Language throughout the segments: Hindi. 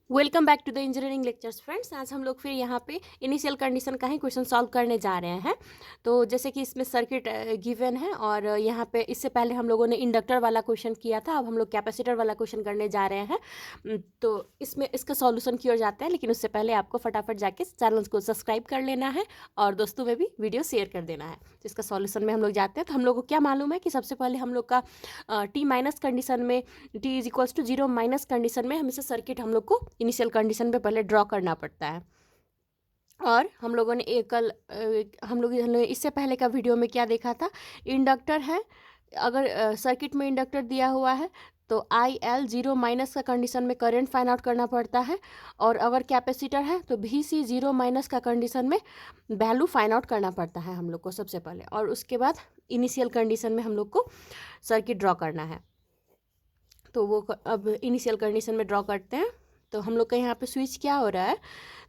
Welcome back to the engineering lectures friends. आज हम लोग फिर यहाँ पे इनिशियल कंडीशन का ही क्वेश्चन सॉल्व करने जा रहे हैं। तो जैसे कि इसमें सर्किट गिवन है और यहाँ पे इससे पहले हम लोगों ने इंडक्टर वाला क्वेश्चन किया था। अब हम लोग कैपेसिटर वाला क्वेश्चन करने जा रहे हैं। तो इसमें इसका सॉल्यूशन की ओर जाते हैं, लेकिन उससे पहले आपको फटाफट जाके चैनल को सब्सक्राइब कर लेना है और दोस्तों में भी वीडियो शेयर कर देना है। तो इसका सॉल्यूशन में हम लोग जाते हैं। तो हम लोग को क्या मालूम है कि सबसे पहले हम लोग का टी माइनस कंडीशन में, t is equals to zero minus condition में हमेशा सर्किट हम लोग को इनिशियल कंडीशन पे पहले ड्रॉ करना पड़ता है। और हम लोगों ने हम लोग इससे पहले का वीडियो में क्या देखा था, इंडक्टर है, अगर सर्किट में इंडक्टर दिया हुआ है तो आई एल जीरो माइनस का कंडीशन में करंट फाइंड आउट करना पड़ता है। और अगर कैपेसिटर है तो भी सी जीरो माइनस का कंडीशन में वैल्यू फाइंड आउट करना पड़ता है हम लोग को सबसे पहले, और उसके बाद इनिशियल कंडीशन में हम लोग को सर्किट ड्रॉ करना है। तो वो अब इनिशियल कंडीशन में ड्रॉ करते हैं। तो हम लोग का यहाँ पे स्विच क्या हो रहा है,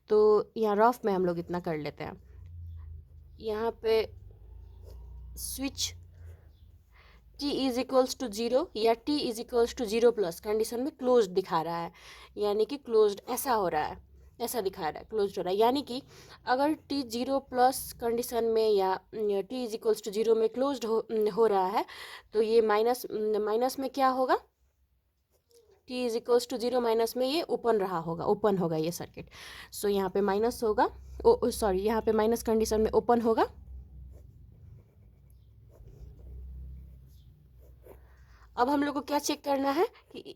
तो यहाँ रफ में हम लोग इतना कर लेते हैं। यहाँ पे switch t is equals to zero या t is equals to zero plus condition में क्लोज्ड दिखा रहा है, यानी कि क्लोज्ड ऐसा हो रहा है, ऐसा दिखा रहा है क्लोज्ड हो रहा है। यानी कि अगर t जीरो प्लस कंडीशन में या t is equals to zero में क्लोज्ड हो रहा है तो ये माइनस में क्या होगा, t is equals to zero minus में ये ओपन रहा होगा, ओपन होगा ये सर्किट। सो यहाँ पे माइनस होगा, सॉरी यहाँ पे माइनस कंडीशन में ओपन होगा। अब हम लोग को क्या चेक करना है कि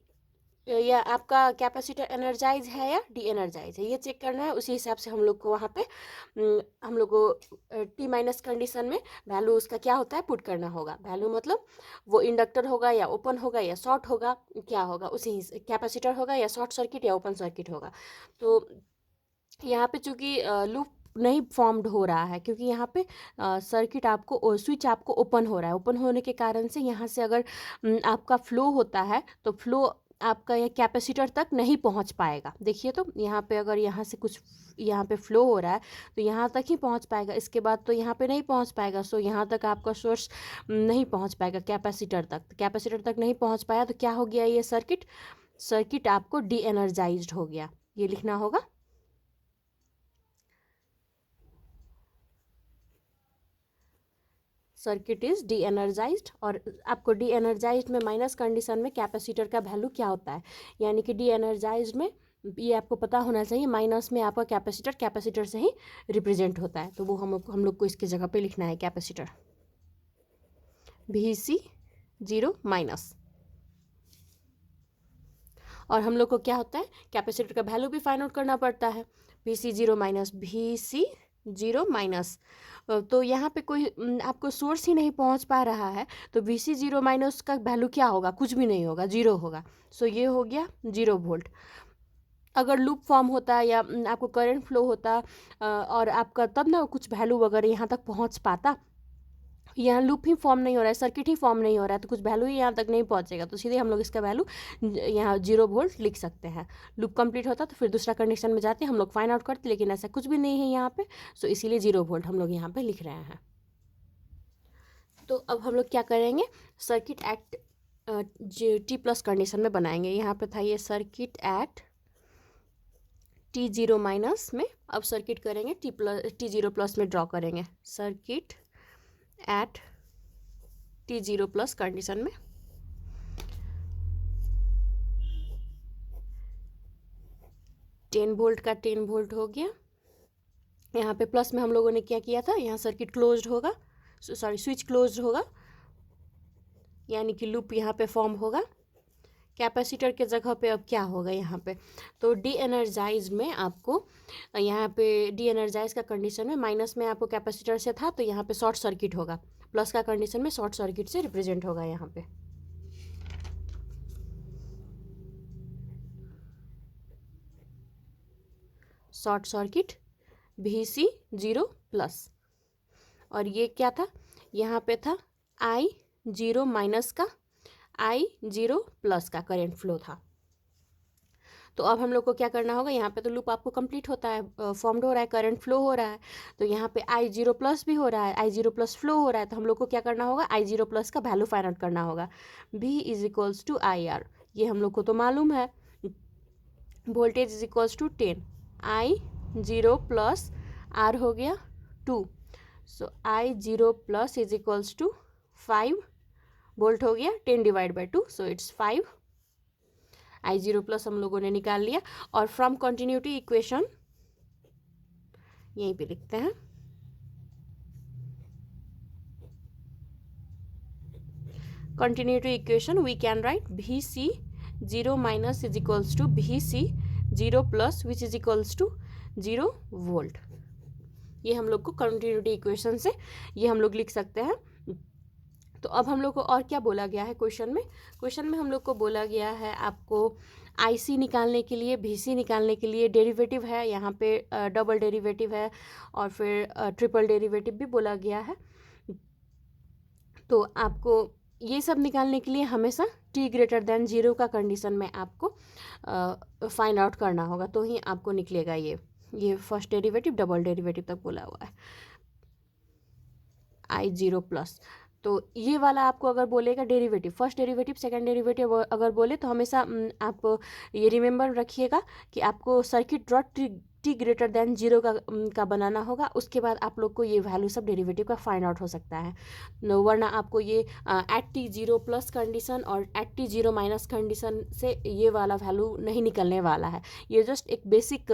या आपका कैपेसिटर एनर्जाइज है या डी एनर्जाइज है, ये चेक करना है। उसी हिसाब से हम लोग को वहाँ पे हम लोग को टी माइनस कंडीशन में वैल्यू उसका क्या होता है पुट करना होगा। वैल्यू मतलब वो इंडक्टर होगा या ओपन होगा या शॉर्ट होगा, क्या होगा उसी कैपेसिटर होगा या शॉर्ट सर्किट या ओपन सर्किट होगा। तो यहाँ पे चूँकि लूप नहीं फॉर्म्ड हो रहा है, क्योंकि यहाँ पे सर्किट आपको स्विच आपको ओपन हो रहा है। ओपन होने के कारण से यहाँ से अगर आपका फ्लो होता है तो फ्लो आपका ये कैपेसिटर तक नहीं पहुँच पाएगा। देखिए तो यहाँ पे अगर यहाँ से कुछ यहाँ पे फ्लो हो रहा है तो यहाँ तक ही पहुँच पाएगा, इसके बाद तो यहाँ पे नहीं पहुँच पाएगा। सो यहाँ तक आपका सोर्स नहीं पहुँच पाएगा कैपेसिटर तक। कैपेसिटर तक नहीं पहुँच पाया तो क्या हो गया, ये सर्किट आपको डी एनर्जाइज्ड हो गया। ये लिखना होगा, सर्किट इज डी एनर्जाइज्ड। और आपको डी एनर्जाइज्ड में माइनस कंडीशन में कैपेसिटर का वैल्यू क्या होता है, यानी कि डी एनर्जाइज्ड में ये आपको पता होना चाहिए, माइनस में आपका कैपेसिटर से ही रिप्रेजेंट होता है। तो वो हम लोग को इसके जगह पे लिखना है capacitor v c zero minus. और हम लोग को क्या होता है, कैपेसिटर का वैल्यू भी फाइंड आउट करना पड़ता है, v c zero minus v c zero minus. तो यहाँ पे कोई आपको सोर्स ही नहीं पहुँच पा रहा है तो वी सी जीरो माइनस का वैल्यू क्या होगा, कुछ भी नहीं होगा, जीरो होगा। सो ये हो गया 0 वोल्ट। अगर लूप फॉर्म होता या आपको करंट फ्लो होता और आपका तब ना कुछ वैल्यू वगैरह यहाँ तक पहुँच पाता। यहाँ लूप ही फॉर्म नहीं हो रहा है, सर्किट ही फॉर्म नहीं हो रहा है, तो कुछ वैल्यू ही यहाँ तक नहीं पहुँचेगा। तो सीधे हम लोग इसका वैल्यू यहाँ 0 वोल्ट लिख सकते हैं। लूप कंप्लीट होता तो फिर दूसरा कंडीशन में जाते हम लोग फाइंड आउट करते, लेकिन ऐसा कुछ भी नहीं है यहाँ पे। सो इसीलिए 0 वोल्ट हम लोग यहाँ पे लिख रहे हैं। तो अब हम लोग क्या करेंगे, circuit at T plus condition में बनाएंगे। यहाँ पे था ये circuit at T zero minus में, अब सर्किट करेंगे टी जीरो प्लस में ड्रॉ करेंगे। Circuit at T zero plus condition में 10 वोल्ट का 10 वोल्ट हो गया। यहाँ पे प्लस में हम लोगों ने क्या किया था, यहाँ सर्किट क्लोज्ड होगा, सॉरी स्विच क्लोज्ड होगा, यानी कि लूप यहाँ पे फॉर्म होगा। कैपेसिटर के जगह पे अब क्या होगा यहाँ पे, तो डी एनर्जाइज में आपको यहाँ पे डी एनर्जाइज का कंडीशन में माइनस में आपको कैपेसिटर से था तो यहाँ पे शॉर्ट सर्किट होगा, प्लस का कंडीशन में शॉर्ट सर्किट से रिप्रेजेंट होगा। यहाँ पे short circuit v c zero plus. और ये क्या था, यहाँ पे था आई जीरो माइनस का आई जीरो प्लस का करंट फ्लो था। तो अब हम लोग को क्या करना होगा, यहाँ पे तो लूप आपको कंप्लीट होता है, फॉर्म्ड हो रहा है, करंट फ्लो हो रहा है। तो यहाँ पे आई जीरो प्लस भी हो रहा है, आई जीरो प्लस फ्लो हो रहा है। तो हम लोग को क्या करना होगा, आई जीरो प्लस का वैल्यू फाइंड आउट करना होगा। V is equals to I R, ये हम लोग को तो मालूम है। Voltage is equals to 10, I 0 plus R हो गया 2, so I 0 plus is equals to 5 volt हो गया, 10 divide by 2, so it's 5। I 0 plus हम लोगों ने निकाल लिया, और फ्रॉम कंटिन्यूटी इक्वेशन यहीं पे लिखते हैं, continuity equation we can write VC 0 minus is equals to VC 0 plus which is equals to 0 volt. ये हम लोग को कंटिन्यूटी इक्वेशन से ये हम लोग लिख सकते हैं। तो अब हम लोग को और क्या बोला गया है क्वेश्चन में हम लोग को बोला गया है आपको आईसी निकालने के लिए, VC निकालने के लिए डेरिवेटिव है, यहाँ पे डबल डेरिवेटिव है और फिर ट्रिपल डेरिवेटिव भी बोला गया है। तो आपको ये सब निकालने के लिए हमेशा t ग्रेटर देन 0 का कंडीशन में आपको फाइंड आउट करना होगा, तो ही आपको निकलेगा ये फर्स्ट डेरिवेटिव डबल डेरिवेटिव तक बोला हुआ है आई 0 प्लस। तो ये वाला आपको अगर बोलेगा derivative, first derivative second derivative अगर बोले तो हमेशा आप ये रिमेंबर रखिएगा कि आपको circuit draw T greater then 0 का बनाना होगा, उसके बाद आप लोग को ये वैल्यू सब डेरिवेटिव का फाइंड आउट हो सकता है। वरना आपको ये एट टी 0 प्लस कंडीशन और एट टी 0 माइनस कंडीशन से ये वाला वैल्यू नहीं निकलने वाला है। ये जस्ट एक बेसिक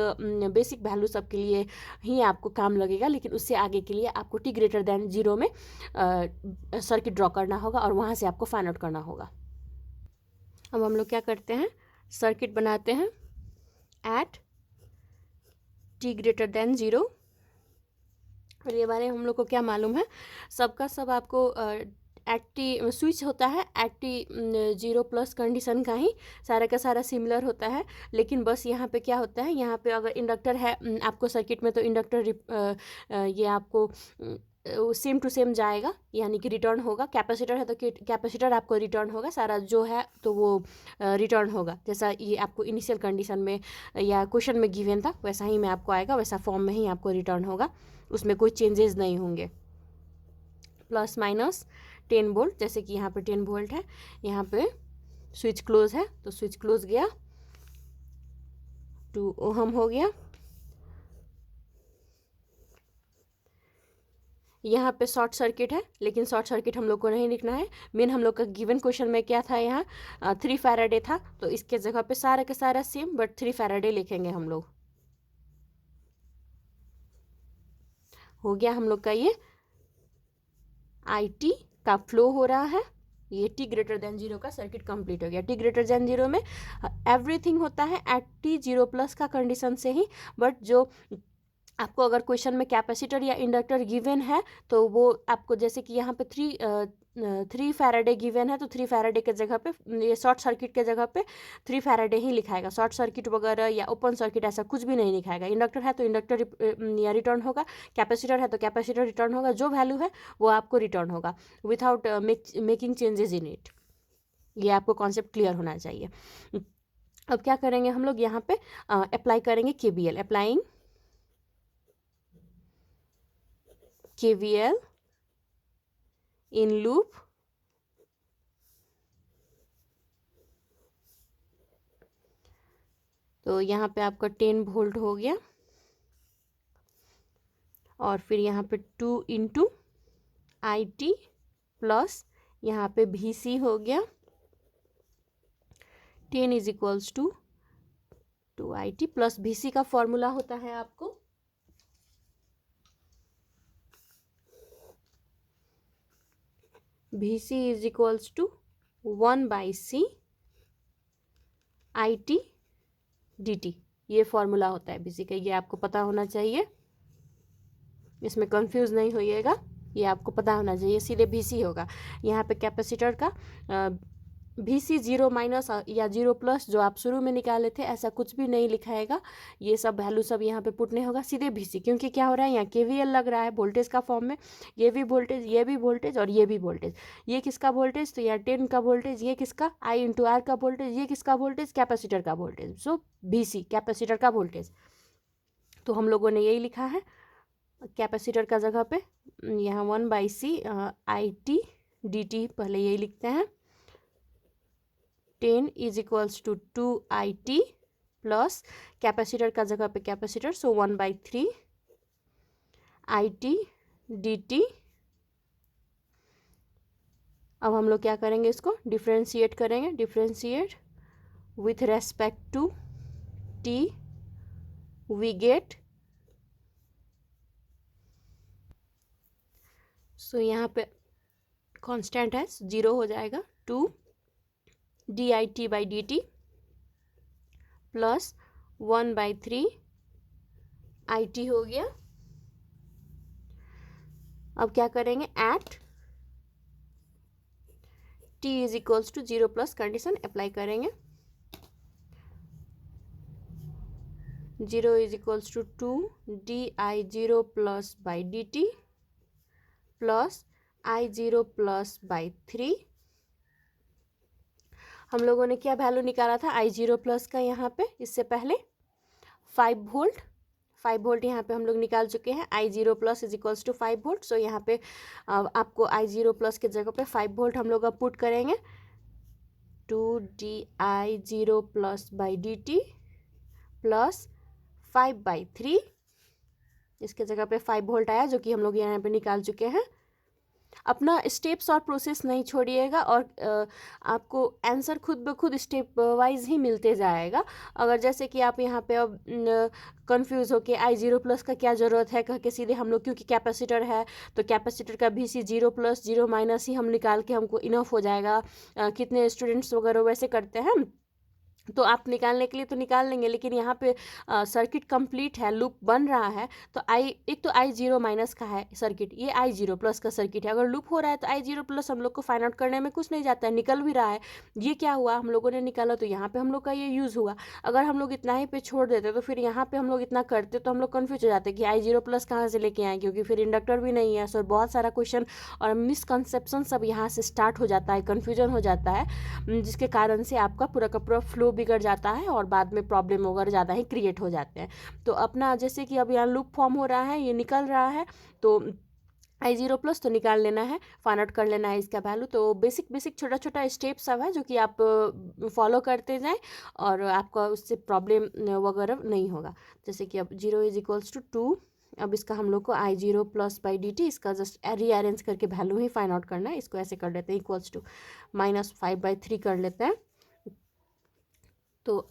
वैल्यू सब के लिए ही आपको काम लगेगा, लेकिन उससे आगे के लिए आपको टी ग्रेटर देन 0 में सर्किट ड्रॉ करना होगा और वहाँ से आपको फाइंड आउट करना होगा। अब हम लोग क्या करते हैं, सर्किट बनाते हैं एट टी ग्रेटर देन 0, और ये बारे में हम लोग को क्या मालूम है, सबका सब आपको एट टी स्विच होता है एट टी 0 प्लस कंडीशन का ही सारा का सारा सिमिलर होता है। लेकिन बस यहाँ पे क्या होता है, यहाँ पे अगर इंडक्टर है आपको सर्किट में, तो इंडक्टर ये आपको सेम टू सेम जाएगा, यानी कि रिटर्न होगा। कैपेसिटर है तो कैपेसिटर आपको रिटर्न होगा, सारा जो है तो वो रिटर्न होगा। जैसा ये आपको इनिशियल कंडीशन में या क्वेश्चन में गिवन था वैसा ही में आपको आएगा, वैसा फॉर्म में ही आपको रिटर्न होगा, उसमें कोई चेंजेस नहीं होंगे। प्लस माइनस 10 वोल्ट, जैसे कि यहाँ पे 10 वोल्ट है, यहाँ पे स्विच क्लोज है तो स्विच क्लोज गया, 2 ओहम हो गया। यहाँ पे शॉर्ट सर्किट है, लेकिन शॉर्ट सर्किट हम लोग को नहीं लिखना है। मेन हम लोग का गिवन क्वेश्चन में क्या था, यहाँ 3 फैराडे था, तो इसके जगह पे सारा का सारा सेम बट 3 फैराडे लिखेंगे हम लोग। हो गया हम लोग का ये आई टी का फ्लो हो रहा है, ये टी ग्रेटर देन 0 का सर्किट कंप्लीट हो गया। टी ग्रेटर देन 0 में एवरीथिंग होता है एट टी 0 प्लस का कंडीशन से ही, बट जो आपको अगर क्वेश्चन में कैपेसिटर या इंडक्टर गिवन है तो वो आपको, जैसे कि यहाँ पे 3 फैराडे गिवन है, तो 3 फैराडे के जगह पे, ये शॉर्ट सर्किट के जगह पे 3 फैराडे ही लिखाएगा। शॉर्ट सर्किट वगैरह या ओपन सर्किट ऐसा कुछ भी नहीं लिखाएगा। इंडक्टर है तो इंडक्टर या रिटर्न होगा, कैपेसिटर है तो कैपेसिटर रिटर्न होगा, जो वैल्यू है वो आपको रिटर्न होगा without making changes in it. ये आपको कॉन्सेप्ट क्लियर होना चाहिए। अब क्या करेंगे हम लोग, यहाँ पे अप्लाई करेंगे KVL, applying KVL in loop, तो यहाँ पे आपका 10 वोल्ट हो गया, और फिर यहाँ पे 2 इंटू आई टी प्लस यहाँ पे VC हो गया, 10 is equals to 2IT plus VC का फॉर्मूला होता है आपको VC is equals to 1/C IT DT, ये फॉर्मूला होता है VC का, ये आपको पता होना चाहिए, इसमें कंफ्यूज नहीं होइएगा, ये आपको पता होना चाहिए, सीधे VC होगा। यहाँ पे कैपेसिटर का VC 0 माइनस या 0 प्लस जो आप शुरू में निकाले थे ऐसा कुछ भी नहीं लिखाएगा, ये सब वैल्यू सब यहाँ पे पुट नहीं होगा, सीधे VC, क्योंकि क्या हो रहा है यहाँ KVL लग रहा है वोल्टेज का फॉर्म में, ये भी वोल्टेज, ये भी वोल्टेज और ये भी वोल्टेज। ये किसका वोल्टेज, तो यहाँ 10 का वोल्टेज, ये किसका I इंटू R का वोल्टेज, ये किसका वोल्टेज, कैपेसिटर का वोल्टेज, सो VC कैपेसिटर का वोल्टेज। तो हम लोगों ने यही लिखा है, कैपेसिटर का जगह पे यहाँ 1/C IT DT पहले यही लिखते हैं, 10 is equals to 2IT plus capacitor का जगह पे कैपेसिटर, सो 1/3 IT dt। अब हम लोग क्या करेंगे, इसको डिफ्रेंशिएट करेंगे, differentiate with respect to t, we get, so यहाँ पे कांस्टेंट है 0 हो जाएगा, 2 dit/dt प्लस 1/3 IT हो गया। अब क्या करेंगे, at t is equals to 0 plus condition apply करेंगे, 0 is equals to 2 di0 plus by dt plus I0 plus by 3। हम लोगों ने क्या वैल्यू निकाला था I0 प्लस का, यहाँ पे इससे पहले 5 वोल्ट, 5 वोल्ट यहाँ पे हम लोग निकाल चुके हैं। I0 plus is equals to 5 volt, so यहाँ पे आपको I0 प्लस के जगह पे 5 वोल्ट हम लोग अब पुट करेंगे, 2 di0 plus by dt plus 5/3, इसके जगह पे 5 वोल्ट आया जो कि हम लोग यहाँ पे निकाल चुके हैं। अपना स्टेप्स और प्रोसेस नहीं छोड़िएगा और आपको आंसर खुद ब खुद स्टेप वाइज ही मिलते जाएगा। अगर जैसे कि आप यहाँ पे अब कंफ्यूज हो कि I0 प्लस का क्या ज़रूरत है कह के सीधे हम लोग, क्योंकि कैपेसिटर है तो कैपेसिटर का VC 0 प्लस 0 माइनस ही हम निकाल के हमको इनफ हो जाएगा। कितने स्टूडेंट्स वगैरह वैसे करते हैं, तो आप निकालने के लिए तो निकाल लेंगे, लेकिन यहाँ पे सर्किट कंप्लीट है, लूप बन रहा है, तो एक तो I0 माइनस का है सर्किट, ये I0 प्लस का सर्किट है। अगर लूप हो रहा है तो I0 प्लस हम लोग को फाइंड आउट करने में कुछ नहीं जाता है, निकल भी रहा है। ये क्या हुआ, हम लोगों ने निकाला तो यहाँ पे हम लोग का ये यूज़ हुआ। अगर हम लोग इतना ही पे छोड़ देते तो फिर यहाँ पे हम लोग इतना करते तो हम लोग कन्फ्यूज हो जाते कि I0 प्लस कहाँ से लेके आए, क्योंकि फिर इंडक्टर भी नहीं है। सो बहुत सारा क्वेश्चन और मिसकंसेप्शन सब यहाँ से स्टार्ट हो जाता है, कन्फ्यूजन हो जाता है, जिसके कारण से आपका पूरा का पूरा फ्लो बिगड़ जाता है और बाद में प्रॉब्लम वगैरह ज़्यादा ही क्रिएट हो जाते हैं। तो अपना जैसे कि अब यहाँ लूप फॉर्म हो रहा है, ये निकल रहा है, तो I0 प्लस तो निकाल लेना है, फाइंड आउट कर लेना है इसका वैल्यू। तो बेसिक छोटा छोटा स्टेप सब है जो कि आप फॉलो करते जाएं और आपका उससे प्रॉब्लम वगैरह नहीं होगा। जैसे कि अब 0 इज इक्वल्स टू 2, अब इसका हम लोग को I0 प्लस बाई dt, इसका जस्ट रीअरेंज करके वैल्यू ही फाइंड आउट करना है। इसको ऐसे कर लेते हैं, इक्वल्स टू -5/3 कर लेते हैं, तो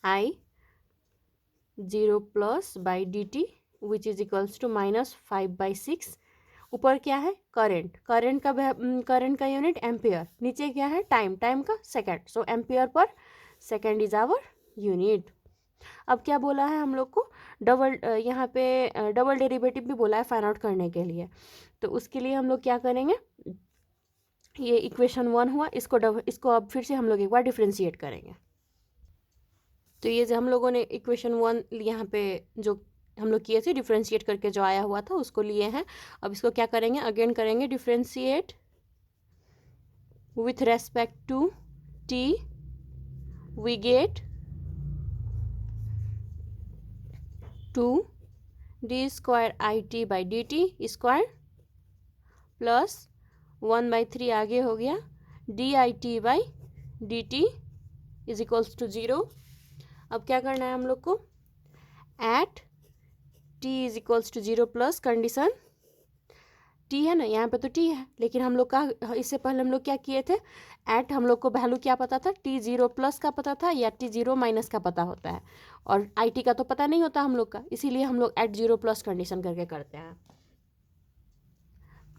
I0 plus by dt which is equals to -5/6। ऊपर क्या है, करंट, करंट का यूनिट एम्पियर, नीचे क्या है, टाइम का second, so ampere per second is our unit. अब क्या बोला है हम लोग को, डबल, यहाँ पे डबल डेरिवेटिव भी बोला है फाइंड आउट करने के लिए। तो उसके लिए हम लोग क्या करेंगे, ये इक्वेशन 1 हुआ, इसको अब फिर से हम लोग एक बार डिफ्रेंशिएट करेंगे। तो ये जो हम लोगों ने इक्वेशन 1 यहाँ पे जो हम लोग किए थे, डिफ्रेंशिएट करके जो आया हुआ था उसको लिए हैं। अब इसको क्या करेंगे, अगेन करेंगे differentiate with respect to t, we get 2 d² IT/dt square plus 1/3 आगे हो गया dit/dt इज इक्वल्स टू 0। अब क्या करना है हम लोग को, at t is equals to 0 plus condition, t है ना यहाँ पे, तो t है, लेकिन हम लोग का इससे पहले हम लोग क्या किए थे, एट हम लोग को वैल्यू क्या पता था, t0 प्लस का पता था या t0 माइनस का पता होता है, और it का तो पता नहीं होता हम लोग का, इसीलिए हम लोग एट 0 प्लस कंडीशन करके करते हैं।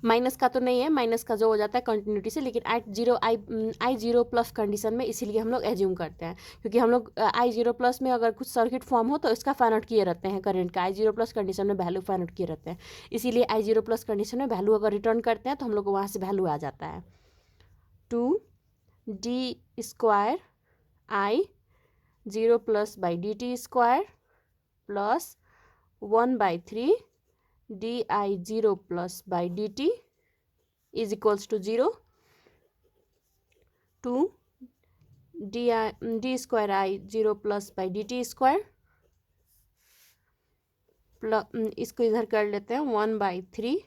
माइनस का तो नहीं है, माइनस का जो हो जाता है कंटिन्यूटी से, लेकिन I0 प्लस कंडीशन में इसीलिए हम लोग एज्यूम करते हैं, क्योंकि हम लोग I0 प्लस में अगर कुछ सर्किट फॉर्म हो तो इसका फाइंड आउट किए रहते हैं, करंट का I0 प्लस कंडीशन में वैल्यू फाइंड आउट किए रहते हैं, इसीलिए I0 प्लस कंडीशन में वैल्यू अगर रिटर्न करते हैं तो हम लोग को वहाँ से वैल्यू आ जाता है 2 d² I0 plus by dt square plus 1/3 di0 plus by dt is equals to 0, 2 d² I0 plus by dt square, इसको इधर कर लेते हैं 1/3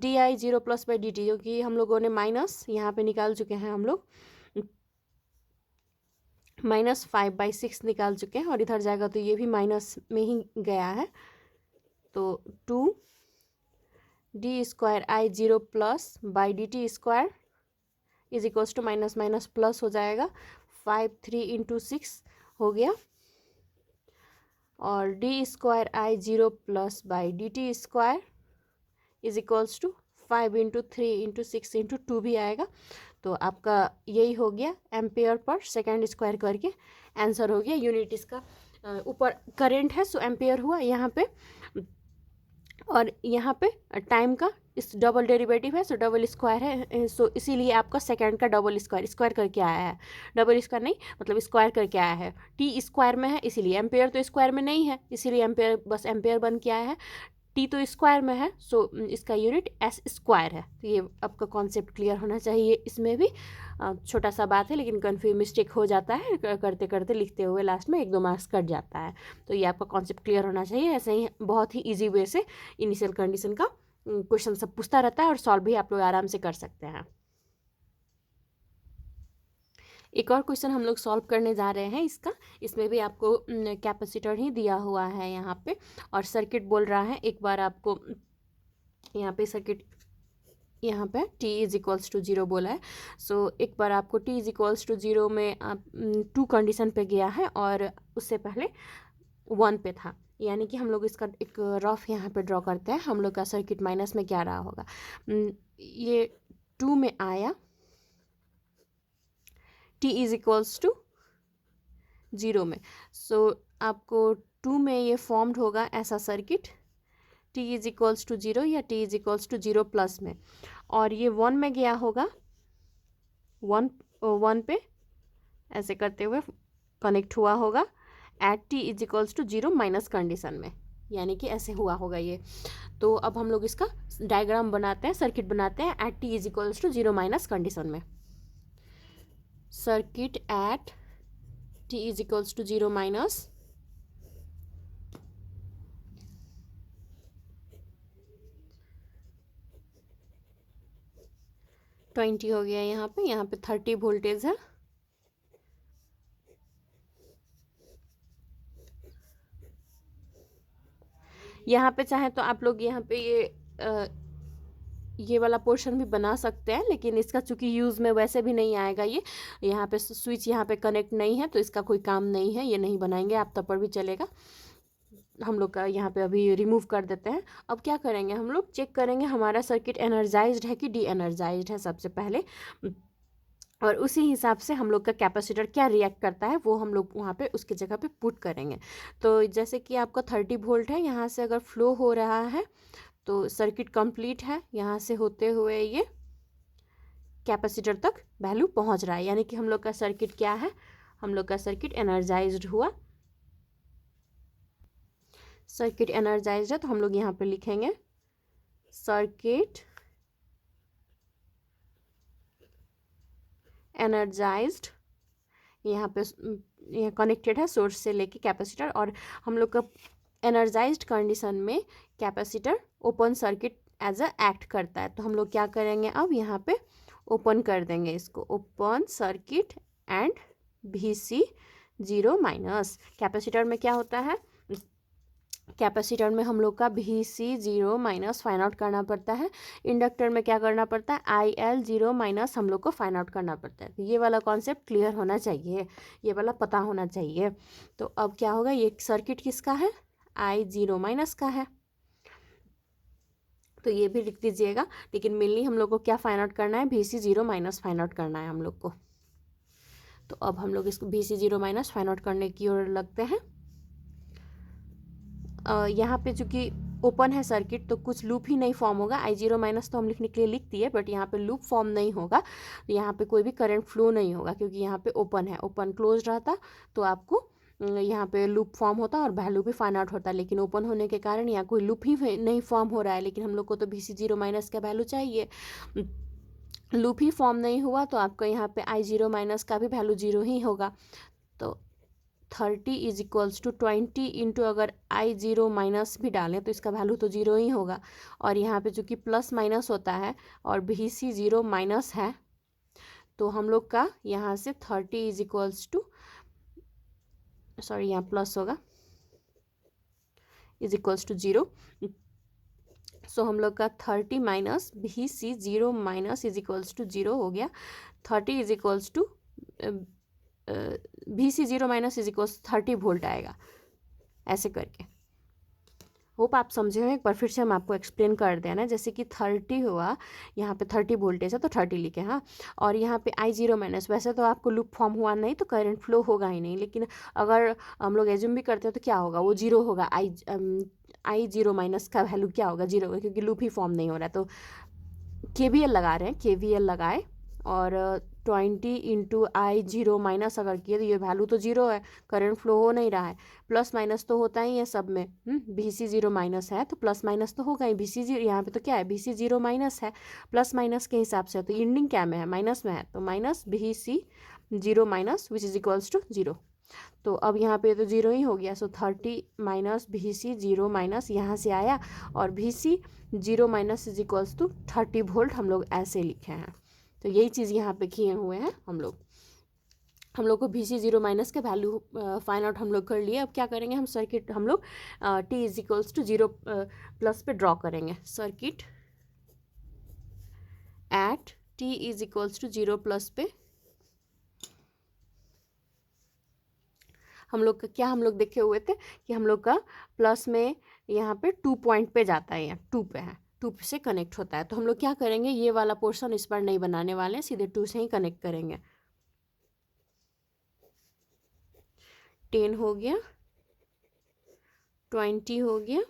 di0 प्लस बाई dt, जो कि हम लोगों ने माइनस यहाँ पे निकाल चुके हैं हम लोग, -5/6 निकाल चुके हैं और इधर जाएगा तो ये भी माइनस में ही गया है। तो 2d² I0 plus by dt² is equals to minus minus plus हो जाएगा, 5 3 × 6 हो गया, और d² I0 plus by dt² is equals to 5 × 3 × 6 × 2 भी आएगा। तो आपका यही हो गया एम्पेयर पर सेकेंड स्क्वायर करके आंसर हो गया। यूनिट इसका ऊपर करंट है सो एम्पेयर हुआ यहाँ पे, और यहाँ पे टाइम का इस डबल डेरिवेटिव है सो डबल स्क्वायर है, सो इसीलिए आपका सेकंड का डबल स्क्वायर करके आया है। डबल स्क्वायर नहीं मतलब स्क्वायर करके आया है, टी स्क्वायर में है इसीलिए, एम्पेयर तो स्क्वायर में नहीं है इसीलिए एम्पेयर बस एम्पेयर बन के आया है। टी तो स्क्वायर में है सो इसका यूनिट एस स्क्वायर है। तो ये आपका कॉन्सेप्ट क्लियर होना चाहिए। इसमें भी छोटा सा बात है लेकिन कन्फ्यूज मिस्टेक हो जाता है करते करते, लिखते हुए लास्ट में 1-2 मार्क्स कट जाता है। तो ये आपका कॉन्सेप्ट क्लियर होना चाहिए। ऐसे ही बहुत ही ईजी वे से इनिशियल कंडीशन का क्वेश्चन सब पूछता रहता है और सॉल्व भी आप लोग आराम से कर सकते हैं। एक और क्वेश्चन हम लोग सॉल्व करने जा रहे हैं इसका। इसमें भी आपको कैपेसिटर ही दिया हुआ है यहाँ पे, और सर्किट बोल रहा है। एक बार आपको यहाँ पे सर्किट यहाँ पे t इज इक्वल्स टू 0 बोला है। सो एक बार आपको t इज इक्वल्स टू 0 में आप 2 कंडीशन पे गया है और उससे पहले 1 पे था, यानी कि हम लोग इसका एक रफ यहाँ पे ड्रॉ करते हैं। हम लोग का सर्किट माइनस में क्या रहा होगा, ये 2 में आया, t इज इक्वल्स टू 0 में। सो आपको 2 में ये फॉर्म्ड होगा ऐसा circuit, t is equals to 0 या t is equals to 0 plus में, और ये 1 में गया होगा, 1 पे ऐसे करते हुए कनेक्ट हुआ होगा at t is equals to 0 minus condition में, यानी कि ऐसे हुआ होगा ये। तो अब हम लोग इसका डायग्राम बनाते हैं, सर्किट बनाते हैं at t is equals to 0 minus condition में। Circuit at t is equals to 0 minus, -20 हो गया यहाँ पे 30 वोल्टेज है। यहाँ पे चाहे तो आप लोग यहाँ पे ये वाला पोर्शन भी बना सकते हैं, लेकिन इसका चूंकि यूज़ में वैसे भी नहीं आएगा, ये यहाँ पे स्विच यहाँ पे कनेक्ट नहीं है तो इसका कोई काम नहीं है, ये नहीं बनाएंगे आप, तब पर भी चलेगा। हम लोग का यहाँ पे अभी रिमूव कर देते हैं। अब क्या करेंगे, हम लोग चेक करेंगे हमारा सर्किट एनर्जाइज्ड है कि डी एनर्जाइज्ड है सबसे पहले, और उसी हिसाब से हम लोग का कैपेसिटर क्या रिएक्ट करता है वो हम लोग वहाँ पे उसके जगह पे पुट करेंगे। तो जैसे कि आपका 30 वोल्ट है, यहाँ से अगर फ्लो हो रहा है तो सर्किट कंप्लीट है, यहाँ से होते हुए ये कैपेसिटर तक वैल्यू पहुँच रहा है, यानी कि हम लोग का सर्किट क्या है, हम लोग का सर्किट एनर्जाइज्ड हुआ। सर्किट एनर्जाइज्ड है तो हम लोग यहाँ पे लिखेंगे सर्किट एनर्जाइज्ड, यहाँ पे यह कनेक्टेड है सोर्स से लेके कैपेसिटर, और हम लोग का एनर्जाइज्ड कंडीशन में capacitor open circuit as a act करता है। तो हम लोग क्या करेंगे, अब यहाँ पे ओपन कर देंगे इसको, open circuit and VC 0 minus. Capacitor में क्या होता है, कैपेसिटर में हम लोग का VC 0 माइनस फाइंड आउट करना पड़ता है। इंडक्टर में क्या करना पड़ता है, IL 0 माइनस हम लोग को फाइंड आउट करना पड़ता है। तो ये वाला कॉन्सेप्ट क्लियर होना चाहिए, ये वाला पता होना चाहिए। तो अब क्या होगा, ये सर्किट किसका है, I 0 माइनस का है, तो ये भी लिख दीजिएगा। लेकिन मेनली हम लोग को क्या फाइंड आउट करना है, VC 0 माइनस फाइंड आउट करना है हम लोग को। तो अब हम लोग इसको VC 0 माइनस फाइंड आउट करने की ओर लगते हैं। यहाँ पे चूँकि ओपन है सर्किट तो कुछ लूप ही नहीं फॉर्म होगा। I 0 माइनस तो हम लिखने के लिए लिख दिए, बट यहाँ पे लूप फॉर्म नहीं होगा, यहाँ पे कोई भी करंट फ्लो नहीं होगा, क्योंकि यहाँ पे ओपन है। ओपन क्लोज रहता तो आपको यहाँ पे लूप फॉर्म होता और वैल्यू भी फाइंड आउट होता, लेकिन ओपन होने के कारण यहाँ कोई लूप ही नहीं फॉर्म हो रहा है। लेकिन हम लोग को तो VC 0 माइनस का वैल्यू चाहिए, लूप ही फॉर्म नहीं हुआ तो आपका यहाँ पे I 0 माइनस का भी वैल्यू 0 ही होगा। तो 30 इज इक्वल्स टू 20 इंटू अगर I 0 माइनस भी डालें तो इसका वैल्यू तो 0 ही होगा, और यहाँ पे चूँकि प्लस माइनस होता है और VC 0 माइनस है तो हम लोग का यहाँ से 30 इज इक्वल्स टू सॉरी यहाँ प्लस होगा, इज इक्वल्स टू 0। सो हम लोग का 30 minus VC 0 minus is equals to 0 हो गया। 30 is equals to VC 0 minus is equals 30 volt आएगा, ऐसे करके। होप आप समझे हो। एक बार फिर से हम आपको एक्सप्लेन कर दें ना, जैसे कि 30 हुआ, यहाँ पे 30 वोल्टेज है तो 30 लिखे, हाँ। और यहाँ पे I0 माइनस, वैसे तो आपको लूप फॉर्म हुआ नहीं तो करंट फ्लो होगा ही नहीं, लेकिन अगर हम लोग एज्यूम भी करते हैं तो क्या होगा, वो 0 होगा। I0 माइनस का वैल्यू क्या होगा, 0 होगा, क्योंकि लूप ही फॉर्म नहीं हो रहा है। तो KVL लगा रहे हैं, KVL लगाए और 20 इंटू I0 माइनस अगर किए तो ये वैल्यू तो 0 है, करंट फ्लो हो नहीं रहा है। प्लस माइनस तो होता ही है सब में, VC 0 माइनस है तो प्लस माइनस तो होगा ही। VC 0 यहाँ पे तो क्या है, VC 0 माइनस है, प्लस माइनस के हिसाब से, तो इंडिंग क्या में है, माइनस में है, तो minus VC 0 minus which is equals to 0। तो अब यहाँ पे तो 0 ही हो गया। सो 30 माइनस VC 0 माइनस यहाँ से आया, और VC 0 minus is equals to 30 volt हम लोग ऐसे लिखे हैं। तो यही चीज़ यहाँ पे किए हुए हैं हम लोग को VC 0 माइनस के वैल्यू फाइंड आउट हम लोग कर लिए। अब क्या करेंगे, हम सर्किट हम लोग T is equals to 0 plus पे ड्रॉ करेंगे। Circuit at T is equals to 0 plus पे हम लोग का क्या, हम लोग देखे हुए थे कि हम लोग का प्लस में यहाँ पे 2 पॉइंट पे जाता है, यहाँ 2 पे है, 2 से कनेक्ट होता है। तो हम लोग क्या करेंगे, ये वाला पोर्शन इस बार नहीं बनाने वाले हैं, सीधे 2 से ही कनेक्ट करेंगे। 10 हो गया, 20 हो गया,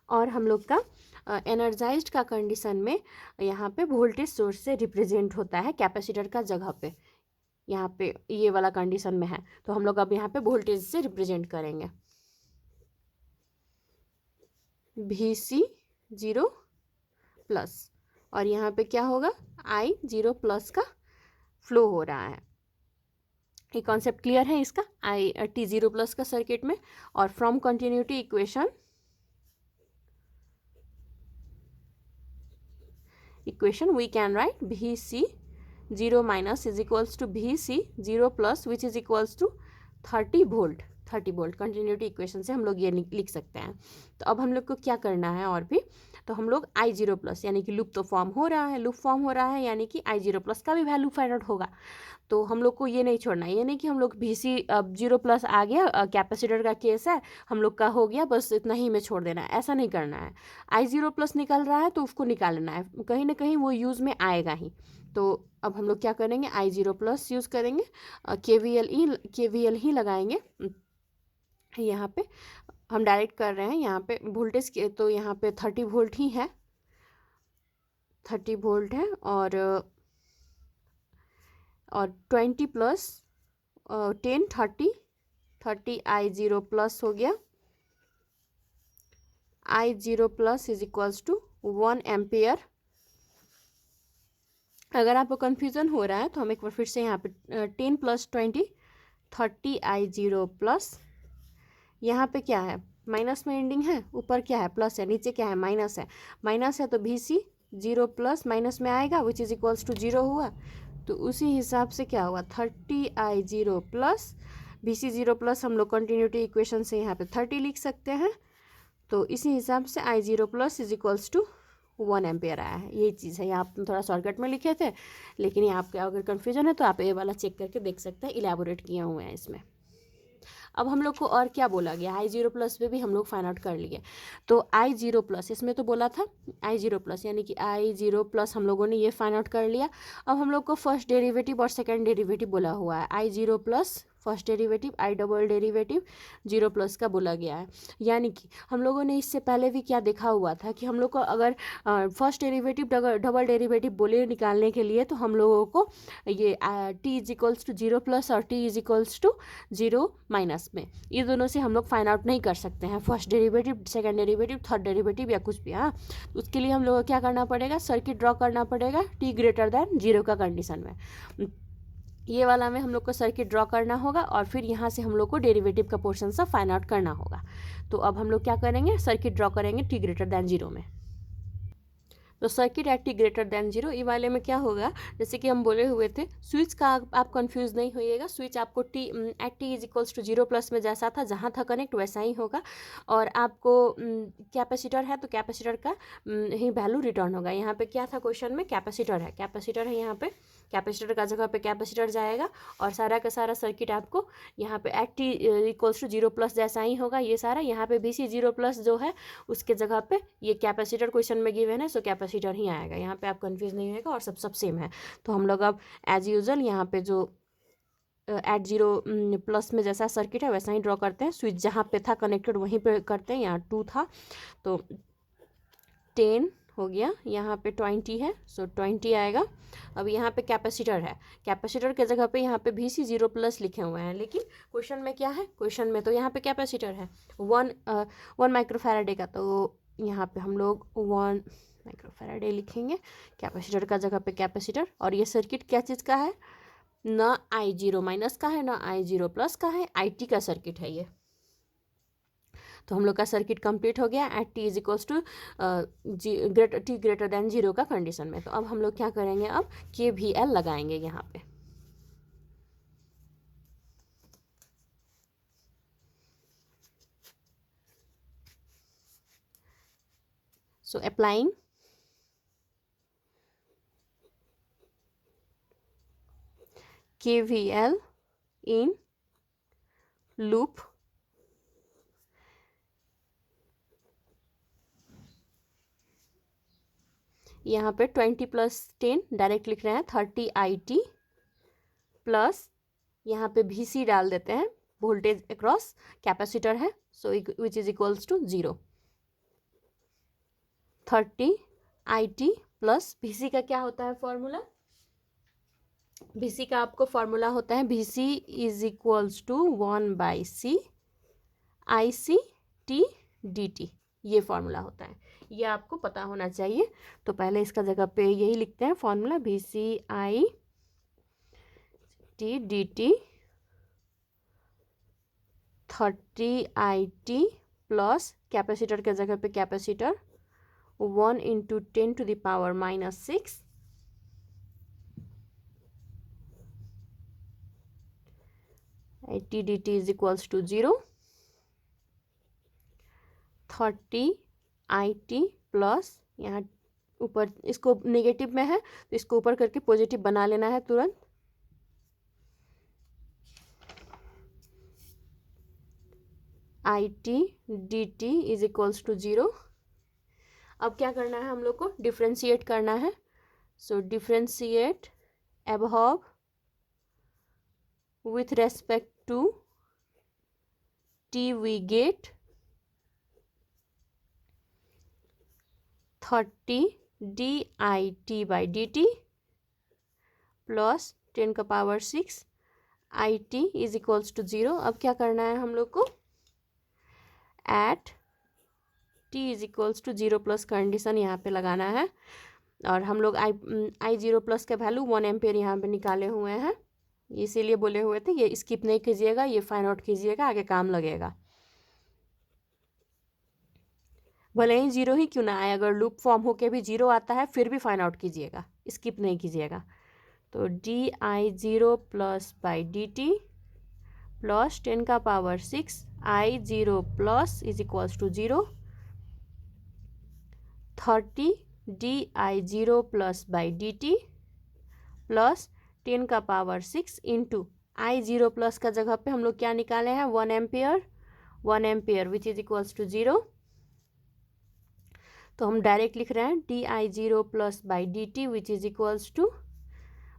और हम लोग का एनर्जाइज्ड का कंडीशन में यहाँ पे वोल्टेज सोर्स से रिप्रेजेंट होता है कैपेसिटर का जगह पे, यहाँ पे ये वाला कंडीशन में है। तो हम लोग अब यहाँ पे वोल्टेज से रिप्रेजेंट करेंगे। VC 0 प्लस, और यहाँ पे क्या होगा, I0 प्लस का फ्लो हो रहा है। ये कॉन्सेप्ट क्लियर है इसका, T 0 प्लस का सर्किट में। और from continuity equation we can write VC 0 minus is equals to VC 0 plus which is equals to 30 volt. 30 volt continuity equation से हम लोग ये लिख सकते हैं। तो अब हम लोग को क्या करना है और भी, तो हम लोग I0 प्लस, यानी कि लूप तो फॉर्म हो रहा है, लूप फॉर्म हो रहा है, यानी कि I0 प्लस का भी वैल्यू फाइंड आउट होगा। तो हम लोग को ये नहीं छोड़ना है, ये नहीं कि हम लोग VC 0 प्लस आ गया, कैपेसिटर का केस है, हम लोग का हो गया, बस इतना ही में छोड़ देना है, ऐसा नहीं करना है। I0 प्लस निकल रहा है तो उसको निकालना है, कहीं ना कहीं वो यूज़ में आएगा ही। तो अब हम लोग क्या करेंगे, I0 प्लस यूज़ करेंगे, KVL ही लगाएंगे। यहाँ पे हम डायरेक्ट कर रहे हैं, यहाँ पे वोल्टेज के, तो यहाँ पे 30 वोल्ट ही है, 30 वोल्ट है, और 20 प्लस 10 30 I0 प्लस हो गया। I0 plus is equals to 1 ampere. अगर आपको कन्फ्यूज़न हो रहा है तो हम एक बार फिर से यहाँ पे 10 प्लस 20 30 I0 प्लस, यहाँ पे क्या है, माइनस में एंडिंग है, ऊपर क्या है, प्लस है, नीचे क्या है, माइनस है। माइनस है तो VC 0 प्लस माइनस में आएगा विच इज इक्वल्स टू 0 हुआ। तो उसी हिसाब से क्या हुआ, 30 I0 प्लस VC 0 प्लस, हम लोग कंटिन्यूटी इक्वेशन से यहाँ पे 30 लिख सकते हैं। तो इसी हिसाब से I0 plus is equals to 1 ampere आया है। यही चीज़ है, यहाँ आप थोड़ा शॉर्टकट में लिखे थे, लेकिन यहाँ आपके अगर कन्फ्यूजन है तो आप ये वाला चेक करके देख सकते हैं, इलेबोरेट किए हुए हैं इसमें। अब हम लोग को और क्या बोला गया, I0 प्लस पे भी हम लोग फाइंड आउट कर लिए। तो I0 प्लस, इसमें तो बोला था I0 प्लस, यानी कि I0 प्लस हम लोगों ने ये फाइंड आउट कर लिया। अब हम लोग को फर्स्ट डेरिवेटिव और सेकंड डेरिवेटिव बोला हुआ है। I0 plus first derivative, I double derivative 0 plus का बोला गया है। यानी कि हम लोगों ने इससे पहले भी क्या देखा हुआ था कि हम लोग को अगर फर्स्ट डेरिवेटिव डबल डेरिवेटिव बोले निकालने के लिए, तो हम लोगों को ये T is equals to 0 plus और T is equals to 0 minus में, ये दोनों से हम लोग फाइंड आउट नहीं कर सकते हैं, first derivative, second derivative, third derivative या कुछ भी। हाँ, उसके लिए हम लोग को क्या करना पड़ेगा, सर्किट ड्रॉ करना पड़ेगा T ग्रेटर दैन 0 का कंडीशन में। ये वाला में हम लोग को सर्किट ड्रॉ करना होगा, और फिर यहाँ से हम लोग को डेरिवेटिव का पोर्शन सा फाइंड आउट करना होगा। तो अब हम लोग क्या करेंगे, सर्किट ड्रॉ करेंगे T ग्रेटर दैन 0 में। तो circuit at T greater than zero, E वाले में क्या होगा, जैसे कि हम बोले हुए थे स्विच का आप कंफ्यूज नहीं होइएगा, स्विच आपको T at T is equals to zero plus में जैसा था, जहाँ था कनेक्ट वैसा ही होगा, और आपको कैपेसिटर है तो कैपेसिटर का ही वैल्यू रिटर्न होगा। यहाँ पे क्या था क्वेश्चन में, कैपेसिटर है यहाँ पे, कैपेसिटर का जगह पे कैपेसिटर जाएगा और सारा का सारा सर्किट आपको यहाँ पे at T equals to zero plus जैसा ही होगा ये सारा। यहाँ पे बी सी जीरो प्लस जो है उसके जगह पे ये कैपेसिटर क्वेश्चन में गिवन है, सो कैपेसिटर ही आएगा। यहाँ पे आप कंफ्यूज नहीं होगा और सब सेम है। तो हम लोग अब एज यूजल यहाँ पे जो एट जीरो प्लस में जैसा सर्किट है वैसा ही ड्रॉ करते हैं, स्विच जहाँ पे था कनेक्टेड वहीं पे करते हैं। यहाँ 2 था तो 10 हो गया, यहाँ पे 20 है सो 20 आएगा। अब यहाँ पे कैपेसिटर है, कैपेसिटर के जगह पे यहाँ पे भी सी जीरो प्लस लिखे हुए हैं, लेकिन क्वेश्चन में क्या है, क्वेश्चन में तो यहाँ पे कैपेसिटर है 1 माइक्रोफैराडे का, तो यहाँ पे हम लोग 1 माइक्रोफैराडे लिखेंगे, कैपेसिटर का जगह पे कैपेसिटर। और ये सर्किट क्या चीज़ का है, ना आई जीरो माइनस का है ना आई जीरो प्लस का है, आई टी का सर्किट है ये। तो हम लोग का सर्किट कंप्लीट हो गया at T is equals to T greater than zero का कंडीशन में। तो अब हम लोग क्या करेंगे, अब के वी एल लगाएंगे यहाँ पे। So applying KVL in loop यहाँ पे 20 प्लस 10 डायरेक्ट लिख रहे हैं 30 IT प्लस यहाँ पे VC डाल देते हैं, वोल्टेज अक्रॉस कैपेसिटर है, so which is equals to 0। 30 IT plus VC का क्या होता है फॉर्मूला, VC का आपको फॉर्मूला होता है VC is equals to 1/C IC T DT, ये फॉर्मूला होता है, ये आपको पता होना चाहिए। तो पहले इसका जगह पे यही लिखते हैं formula VC I T DT 30 IT plus capacitor के जगह पे capacitor 1 × 10⁻⁻6 IT DT is equals to 0। 30 IT plus यहाँ ऊपर इसको नेगेटिव में है तो इसको ऊपर करके पॉजिटिव बना लेना है तुरंत। IT DT is equals to 0। अब क्या करना है हम लोग को, डिफ्रेंशिएट करना है। So differentiate above with respect to t we get 30 dit/dt plus 10⁻⁶ IT is equals to 0। अब क्या करना है हम लोग को, at t is equals to 0 plus condition यहाँ पे लगाना है, और हम लोग आई 0 प्लस का वैल्यू 1 एम्पियर यहाँ पे निकाले हुए हैं, इसीलिए बोले हुए थे ये स्किप नहीं कीजिएगा, ये फाइंड आउट कीजिएगा, आगे काम लगेगा। भले ही 0 ही क्यों ना आए, अगर लूप फॉर्म होके भी 0 आता है फिर भी फाइंड आउट कीजिएगा, स्किप नहीं कीजिएगा। तो di0 plus by dt plus 10⁻⁶ I0 plus is equals to 0। 30 di0 plus by dt plus 10⁻⁶ into I0 plus का जगह पे हम लोग क्या निकाले हैं, 1 ampere which is equals to 0। तो हम डायरेक्ट लिख रहे हैं di0 plus by dt which is equals to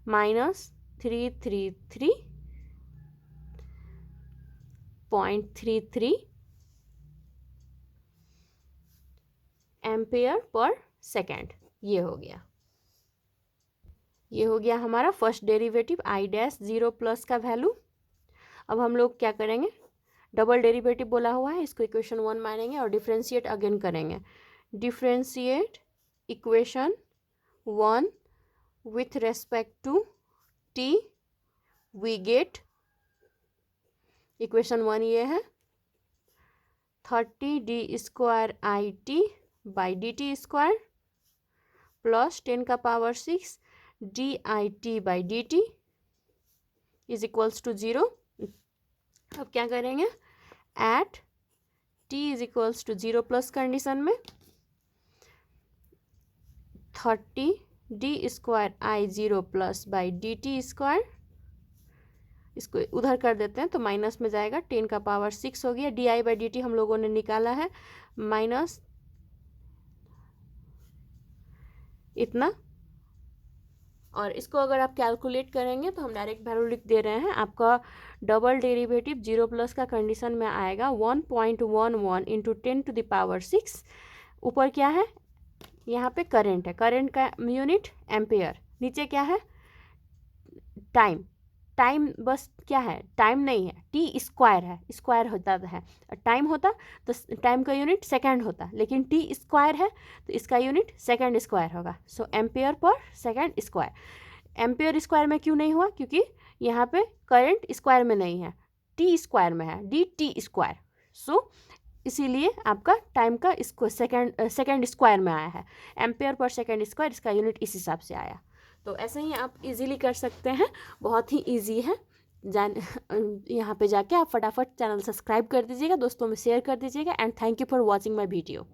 -333.33 ampere per second. ये हो गया हमारा फर्स्ट डेरिवेटिव I'0 प्लस का वैल्यू। अब हम लोग क्या करेंगे, डबल डेरिवेटिव बोला हुआ है, इसको इक्वेशन 1 मानेंगे और डिफ्रेंशिएट अगेन करेंगे। Differentiate equation 1 with respect to t we get, equation 1 ये है 30 d² IT/dt² प्लस 10 का power 6 dit/dt is equals to 0। अब क्या करेंगे, at t is equals to 0 plus condition में 30d² प्लस बाई dt², इसको उधर कर देते हैं तो माइनस में जाएगा, 10 का पावर 6 हो गया, di/dt हम लोगों ने निकाला है माइनस इतना, और इसको अगर आप कैलकुलेट करेंगे तो हम डायरेक्ट वैल्यू लिख दे रहे हैं, आपका डबल डेरिवेटिव 0 प्लस का कंडीशन में आएगा 1.11 इंटू 10⁶। ऊपर क्या है, यहाँ पे करंट है, करंट का यूनिट एम्पेयर, नीचे क्या है टाइम, टाइम बस क्या है, टाइम नहीं है, t² है, स्क्वायर होता है, टाइम होता तो टाइम का यूनिट सेकंड होता, लेकिन t² है तो इसका यूनिट सेकंड स्क्वायर होगा। So ampere per second square, ampere square में क्यों नहीं हुआ, क्योंकि यहाँ पे करंट स्क्वायर में नहीं है, t² में है, dt²। सो इसीलिए आपका टाइम का इसको सेकंड स्क्वायर में आया है, एम्पेयर पर सेकंड स्क्वायर, इसका यूनिट इस हिसाब से आया। तो ऐसे ही आप इजीली कर सकते हैं, बहुत ही इजी है। यहाँ पे जाके आप फटाफट चैनल सब्सक्राइब कर दीजिएगा, दोस्तों में शेयर कर दीजिएगा, and thank you for watching my video.